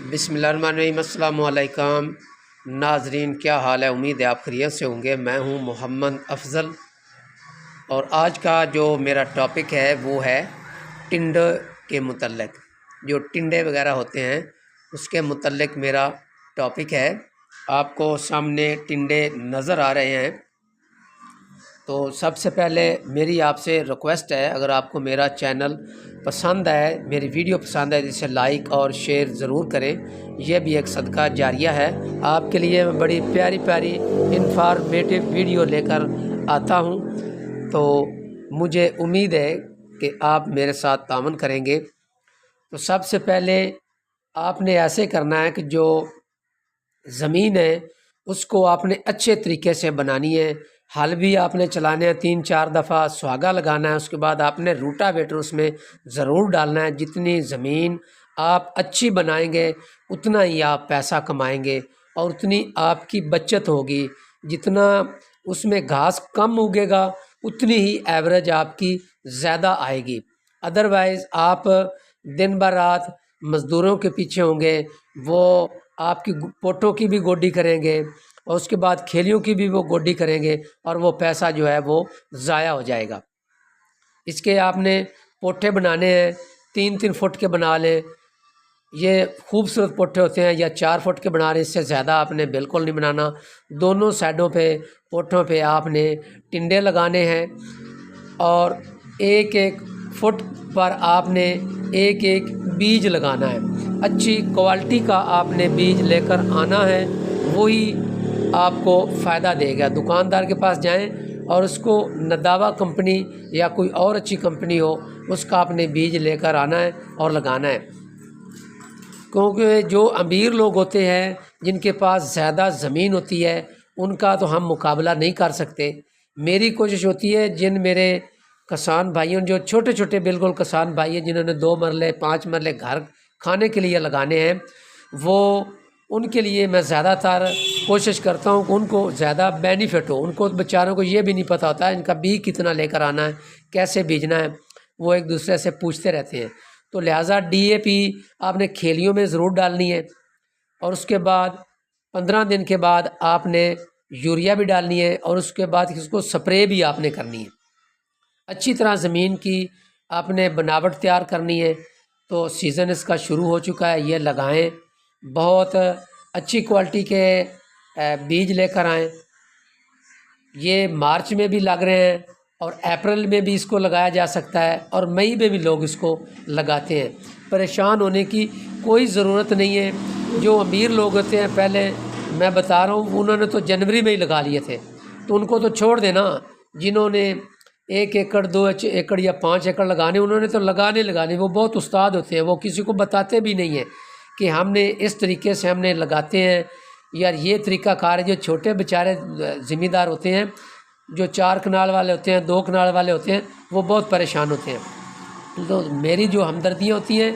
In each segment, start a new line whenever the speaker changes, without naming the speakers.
بسم اللہ الرحمن الرحیم۔ السلام علیکم ناظرین، کیا حال ہے؟ امید ہے آپ خیریت سے ہوں گے۔ میں ہوں محمد افضل، اور آج کا جو میرا ٹاپک ہے وہ ہے ٹنڈے کے متعلق۔ جو ٹنڈے وغیرہ ہوتے ہیں اس کے متعلق میرا ٹاپک ہے۔ آپ کو سامنے ٹنڈے نظر آ رہے ہیں، تو سب سے پہلے میری آپ سے ریکویسٹ ہے، اگر آپ کو میرا چینل پسند ہے، میری ویڈیو پسند ہے، جسے لائک اور شیئر ضرور کریں۔ یہ بھی ایک صدقہ جاریہ ہے۔ آپ کے لیے میں بڑی پیاری پیاری انفارمیٹیو ویڈیو لے کر آتا ہوں، تو مجھے امید ہے کہ آپ میرے ساتھ تعاون کریں گے۔ تو سب سے پہلے آپ نے ایسے کرنا ہے کہ جو زمین ہے اس کو آپ نے اچھے طریقے سے بنانی ہے۔ ہل بھی آپ نے چلانے ہیں 3-4 دفعہ، سہاگا لگانا ہے۔ اس کے بعد آپ نے روٹا ویٹر اس میں ضرور ڈالنا ہے۔ جتنی زمین آپ اچھی بنائیں گے اتنا ہی آپ پیسہ کمائیں گے اور اتنی آپ کی بچت ہوگی۔ جتنا اس میں گھاس کم اگے گا اتنی ہی ایوریج آپ کی زیادہ آئے گی۔ ادروائز آپ دن بھر رات مزدوروں کے پیچھے ہوں گے، وہ آپ کی پوٹوں کی بھی گوڈی کریں گے اور اس کے بعد کھیلیوں کی بھی وہ گوڈی کریں گے، اور وہ پیسہ جو ہے وہ ضائع ہو جائے گا۔ اس کے آپ نے پوٹھے بنانے ہیں، 3-3 فٹ کے بنا لیں۔ یہ خوبصورت پوٹھے ہوتے ہیں، یا 4 فٹ کے بنا رہے ہیں، اس سے زیادہ آپ نے بالکل نہیں بنانا۔ دونوں سائڈوں پہ پوٹھوں پہ آپ نے ٹنڈے لگانے ہیں، اور 1-1 فٹ پر آپ نے 1-1 بیج لگانا ہے۔ اچھی کوالٹی کا آپ نے بیج لے کر آنا ہے، وہی آپ کو فائدہ دے گا۔ دکاندار کے پاس جائیں اور اس کو نداوا کمپنی یا کوئی اور اچھی کمپنی ہو اس کا آپ نے بیج لے کر آنا ہے اور لگانا ہے۔ کیونکہ جو امیر لوگ ہوتے ہیں جن کے پاس زیادہ زمین ہوتی ہے ان کا تو ہم مقابلہ نہیں کر سکتے۔ میری کوشش ہوتی ہے جن میرے کسان بھائیوں، جو چھوٹے چھوٹے بالکل کسان بھائی ہیں، جنہوں نے 2 مرلے 5 مرلے گھر کھانے کے لیے لگانے ہیں، وہ ان کے لیے میں زیادہ تر کوشش کرتا ہوں کہ ان کو زیادہ بینیفٹ ہو۔ ان کو بیچاروں کو یہ بھی نہیں پتہ ہوتا ہے ان کا بیج کتنا لے کر آنا ہے، کیسے بیجنا ہے، وہ ایک دوسرے سے پوچھتے رہتے ہیں۔ تو لہٰذا DAP آپ نے کھیلیوں میں ضرور ڈالنی ہے، اور اس کے بعد 15 دن کے بعد آپ نے یوریا بھی ڈالنی ہے، اور اس کے بعد اس کو سپرے بھی آپ نے کرنی ہے۔ اچھی طرح زمین کی آپ نے بناوٹ تیار کرنی ہے۔ تو سیزن اس کا شروع ہو چکا ہے، یہ لگائیں، بہت اچھی کوالٹی کے بیج لے کر آئیں۔ یہ مارچ میں بھی لگ رہے ہیں، اور اپریل میں بھی اس کو لگایا جا سکتا ہے، اور مئی میں بھی لوگ اس کو لگاتے ہیں۔ پریشان ہونے کی کوئی ضرورت نہیں ہے۔ جو امیر لوگ ہوتے ہیں، پہلے میں بتا رہا ہوں، انہوں نے تو جنوری میں ہی لگا لیے تھے، تو ان کو تو چھوڑ دینا۔ جنہوں نے 1 ایکڑ 2 ایکڑ یا 5 ایکڑ لگانے، انہوں نے تو لگانے، وہ بہت استاد ہوتے ہیں، وہ کسی کو بتاتے بھی نہیں ہیں کہ ہم نے اس طریقے سے ہم نے لگاتے ہیں، یار یہ طریقہ کار ہے۔ جو چھوٹے بیچارے ذمہ دار ہوتے ہیں، جو 4 کنال والے ہوتے ہیں، 2 کنال والے ہوتے ہیں، وہ بہت پریشان ہوتے ہیں۔ تو میری جو ہمدردیاں ہوتی ہیں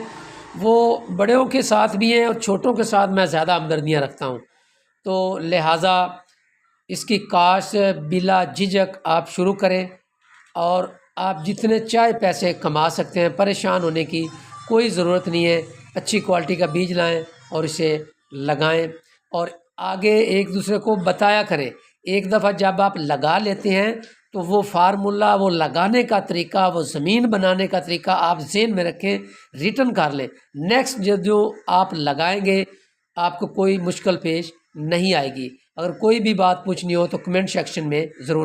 وہ بڑوں کے ساتھ بھی ہیں، اور چھوٹوں کے ساتھ میں زیادہ ہمدردیاں رکھتا ہوں۔ تو لہٰذا اس کی کاشت بلا جھجک آپ شروع کریں، اور آپ جتنے چاہے پیسے کما سکتے ہیں۔ پریشان ہونے کی کوئی ضرورت نہیں ہے۔ اچھی کوالٹی کا بیج لائیں اور اسے لگائیں، اور آگے ایک دوسرے کو بتایا کریں۔ ایک دفعہ جب آپ لگا لیتے ہیں تو وہ فارمولہ، وہ لگانے کا طریقہ، وہ زمین بنانے کا طریقہ آپ ذہن میں رکھیں، ریٹن کر لیں۔ نیکسٹ جو آپ لگائیں گے آپ کو کوئی مشکل پیش نہیں آئے گی۔ اگر کوئی بھی بات پوچھنی ہو تو کمنٹ سیکشن میں ضرور